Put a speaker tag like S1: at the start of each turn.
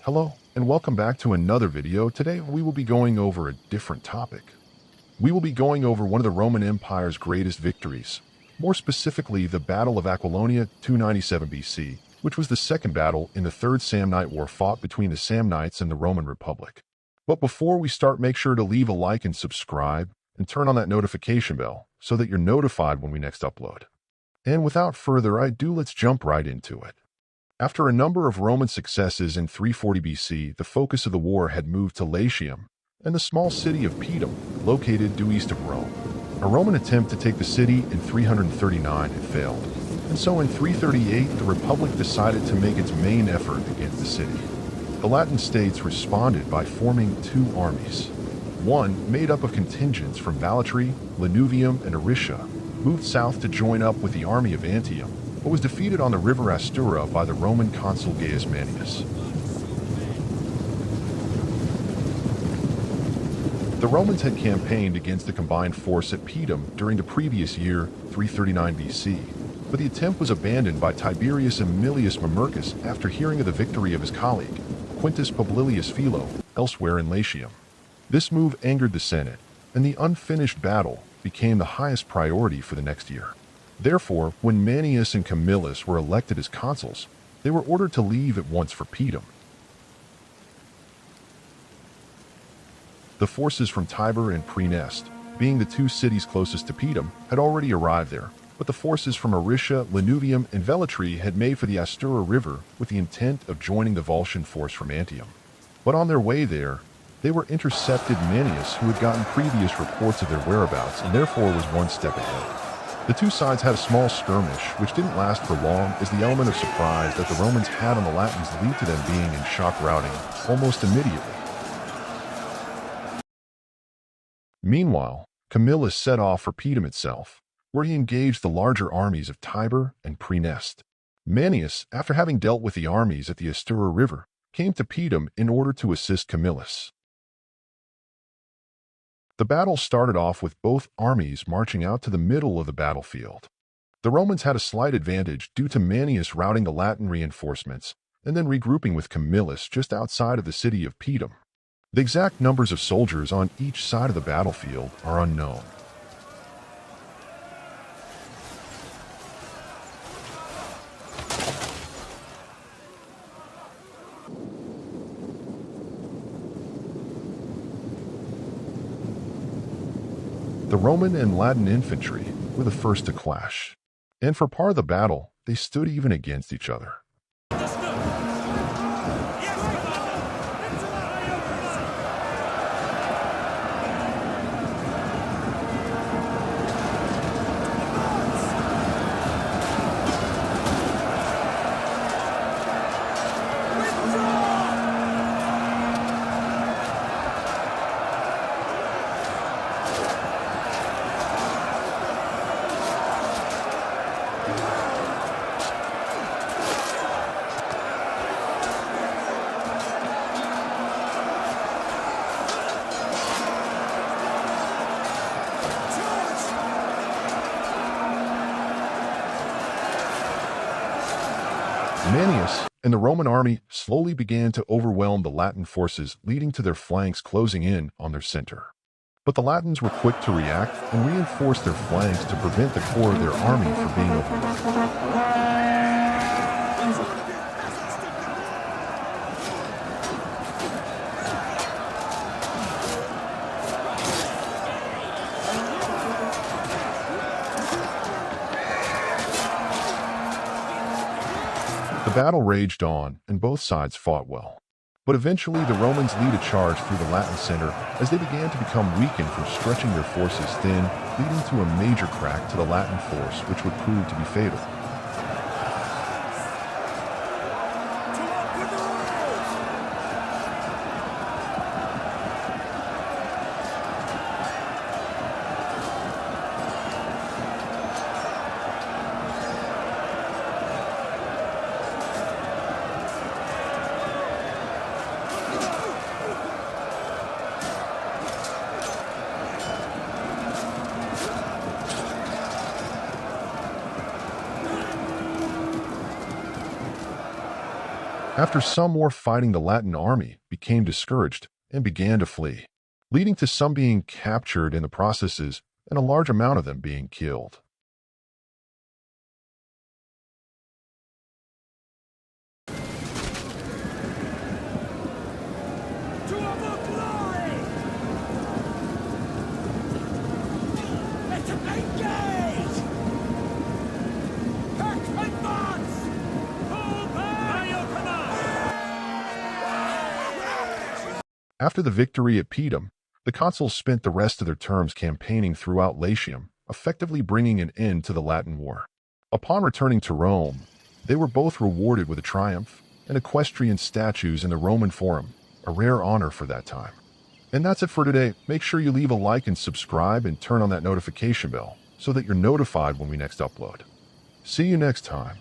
S1: Hello, and welcome back to another video. Today we will be going over a different topic. We will be going over one of the Roman Empire's greatest victories, more specifically the Battle of Aquilonia 297 BC, which was the second battle in the Third Samnite War fought between the Samnites and the Roman Republic. But before we start, make sure to leave a like and subscribe, and turn on that notification bell so that you're notified when we next upload. And without further ado, let's jump right into it. After a number of Roman successes in 340 BC, the focus of the war had moved to Latium and the small city of Pedum, located due east of Rome. A Roman attempt to take the city in 339 had failed, and so in 338 the Republic decided to make its main effort against the city. The Latin states responded by forming two armies. One, made up of contingents from Valetri, Lanuvium, and Aricia, moved south to join up with the army of Antium, but was defeated on the river Astura by the Roman consul Gaius Manius. The Romans had campaigned against the combined force at Pedum during the previous year, 339 BC, but the attempt was abandoned by Tiberius Aemilius Mamercus after hearing of the victory of his colleague, Quintus Publilius Philo, elsewhere in Latium. This move angered the Senate, and the unfinished battle became the highest priority for the next year. Therefore, when Manius and Camillus were elected as consuls, they were ordered to leave at once for Pedum. The forces from Tibur and Praeneste, being the two cities closest to Pedum, had already arrived there, but the forces from Aricia, Lanuvium, and Veletri had made for the Astura River with the intent of joining the Volscian force from Antium. But on their way there, they were intercepted Manius, who had gotten previous reports of their whereabouts and therefore was one step ahead. The two sides had a small skirmish, which didn't last for long, as the element of surprise that the Romans had on the Latins led to them being in shock routing almost immediately. Meanwhile, Camillus set off for Pedum itself, where he engaged the larger armies of Tibur and Praeneste. Manius, after having dealt with the armies at the Astura River, came to Pedum in order to assist Camillus. The battle started off with both armies marching out to the middle of the battlefield. The Romans had a slight advantage due to Manius routing the Latin reinforcements and then regrouping with Camillus just outside of the city of Pedum. The exact numbers of soldiers on each side of the battlefield are unknown. The Roman and Latin infantry were the first to clash, and for part of the battle, they stood even against each other. Manius and the Roman army slowly began to overwhelm the Latin forces, leading to their flanks closing in on their center. But the Latins were quick to react and reinforced their flanks to prevent the core of their army from being overrun. The battle raged on, and both sides fought well. But eventually the Romans led a charge through the Latin center as they began to become weakened from stretching their forces thin, leading to a major crack to the Latin force, which would prove to be fatal. After some more fighting, the Latin army became discouraged and began to flee, leading to some being captured in the processes and a large amount of them being killed. After the victory at Pedum, the consuls spent the rest of their terms campaigning throughout Latium, effectively bringing an end to the Latin War. Upon returning to Rome, they were both rewarded with a triumph and equestrian statues in the Roman Forum, a rare honor for that time. And that's it for today. Make sure you leave a like and subscribe and turn on that notification bell so that you're notified when we next upload. See you next time.